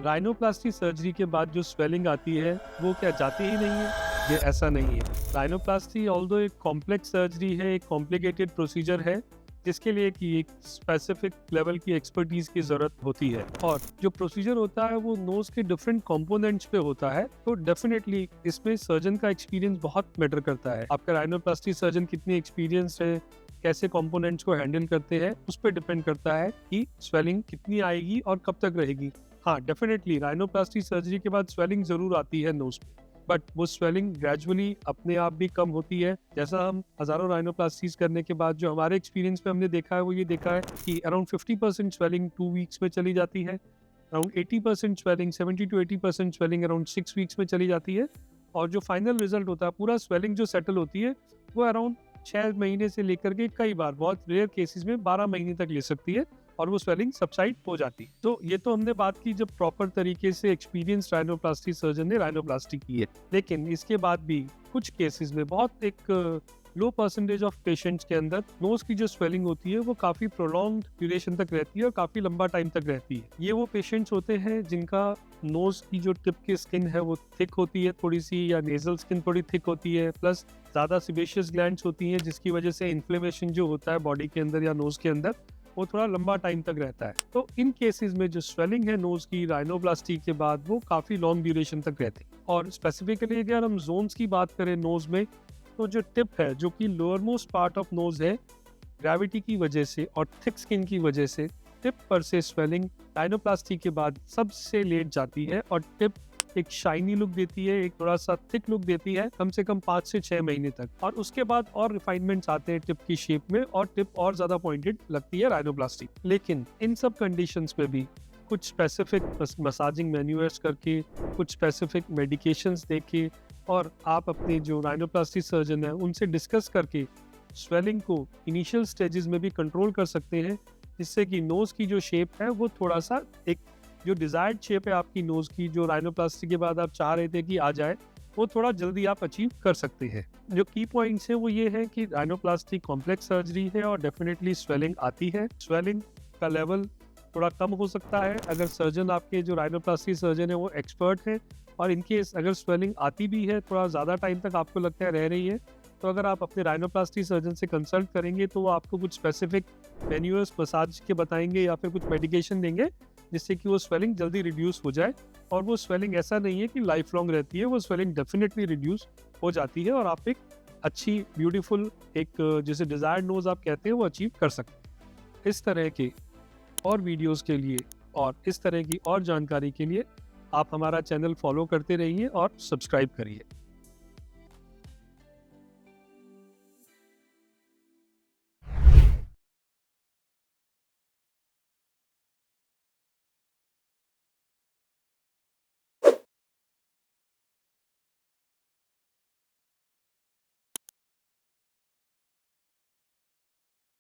Rhinoplasty surgery के बाद जो स्वेलिंग आती है वो क्या जाती ही नहीं है? ये ऐसा नहीं है। राइनोप्लास्टी ऑल्दो एक कॉम्प्लेक्स सर्जरी है, एक कॉम्प्लिकेटेड प्रोसीजर है जिसके लिए कि एक स्पेसिफिक लेवल की एक्सपर्टीज की जरूरत होती है, और जो प्रोसीजर होता है वो नोज के डिफरेंट कंपोनेंट्स पे होता है। तो डेफिनेटली इसमें सर्जन का एक्सपीरियंस बहुत मैटर करता है। आपका राइनोप्लास्टी सर्जन कितनी एक्सपीरियंस है, कैसे कंपोनेंट्स को हैंडल करते हैं, उस पर डिपेंड करता है कि स्वेलिंग कितनी आएगी और कब तक रहेगी। हाँ, डेफिनेटली राइनोप्लास्टी सर्जरी के बाद स्वेलिंग जरूर आती है नोज पे, बट वो स्वेलिंग ग्रेजुअली अपने आप भी कम होती है। जैसा हम हजारों राइनोप्लास्टीज करने के बाद जो हमारे एक्सपीरियंस में हमने देखा है वो ये देखा है कि अराउंड 50% स्वेलिंग 2 वीक्स में चली जाती है, around 80% swelling, 70 to 80% swelling around 6 weeks में चली जाती है, और जो फाइनल रिजल्ट होता है, पूरा स्वेलिंग जो सेटल होती है, वो अराउंड 6 महीने से लेकर के कई बार बहुत रेयर केसेस में 12 महीने तक ले सकती है, और वो स्वेलिंग सबसाइड हो जाती है। तो ये तो हमने बात की जब प्रॉपर तरीके से एक्सपीरियंस राइनोप्लास्टी सर्जन ने राइनोप्लास्टी की है। लेकिन इसके बाद भी कुछ केसेस में बहुत एक लो परसेंटेज ऑफ पेशेंट्स के अंदर नोज की जो स्वेलिंग होती है वो काफी प्रोलॉन्ग्ड ड्यूरेशन तक रहती है और काफी लंबा टाइम तक रहती है। ये वो पेशेंट्स होते हैं जिनका नोज की जो टिप की स्किन है वो थिक होती है थोड़ी सी, या नेजल स्किन थोड़ी थिक होती है, प्लस ज्यादा सिबेशियस ग्लैंड्स होती हैं जिसकी वजह से इन्फ्लेमेशन जो होता है बॉडी के अंदर या नोज के अंदर वो थोड़ा लंबा टाइम तक रहता है। तो इन केसेस में जो स्वेलिंग है नोज की राइनोप्लास्टी के बाद वो काफी लॉन्ग ड्यूरेशन तक रहती है। और स्पेसिफिकली अगर हम जोन्स की बात करें नोज में, तो जो टिप है जो कि lower most part of nose है, ग्रेविटी की वजह से और थिक स्किन की वजह से टिप पर से स्वेलिंग राइनोप्लास्टी के बाद सबसे लेट जाती है, और टिप एक शाइनी लुक देती है, एक थोड़ा सा थिक लुक देती है कम से कम 5 से 6 महीने तक, और उसके बाद और रिफाइनमेंट्स आते हैं टिप की शेप में, और टिप और ज्यादा पॉइंटेड लगती है राइनोप्लास्टी। लेकिन इन सब कंडीशंस में भी कुछ स्पेसिफिक मसाजिंग मैन्यूअर्स करके, कुछ स्पेसिफिक मेडिकेशंस देके, और आप अपने जो राइनोप्लास्टी सर्जन है उनसे डिस्कस करके स्वेलिंग को इनिशियल स्टेजेस में भी कंट्रोल कर सकते हैं, जिससे कि नोज की जो शेप है वो थोड़ा सा एक जो डिजायर्ड शेप है आपकी नोज की, जो राइनोप्लास्टी के बाद आप चाह रहे थे कि आ जाए, वो थोड़ा जल्दी आप अचीव कर सकते हैं। जो की पॉइंट्स है वो ये है कि राइनोप्लास्टी कॉम्प्लेक्स सर्जरी है और डेफिनेटली स्वेलिंग आती है। स्वेलिंग का लेवल थोड़ा कम हो सकता है अगर सर्जन, आपके जो राइनोप्लास्टी सर्जन है वो एक्सपर्ट है, और इनकेस अगर स्वेलिंग आती भी है थोड़ा ज़्यादा टाइम तक आपको लगता है रह रही है, तो अगर आप अपने राइनोप्लास्टी सर्जन से कंसल्ट करेंगे तो वो आपको कुछ स्पेसिफिक मैन्यूअर्स मसाज के बताएंगे या फिर कुछ मेडिकेशन देंगे जिससे कि वो स्वेलिंग जल्दी रिड्यूस हो जाए। और वो स्वेलिंग ऐसा नहीं है कि लाइफ लॉन्ग रहती है, वो स्वेलिंग डेफिनेटली रिड्यूस हो जाती है, और आप एक अच्छी ब्यूटीफुल एक जिसे डिजायर्ड नोज आप कहते हैं वो अचीव कर सकते हैं। इस तरह के और वीडियोस के लिए और इस तरह की और जानकारी के लिए आप हमारा चैनल फॉलो करते रहिए और सब्सक्राइब करिए।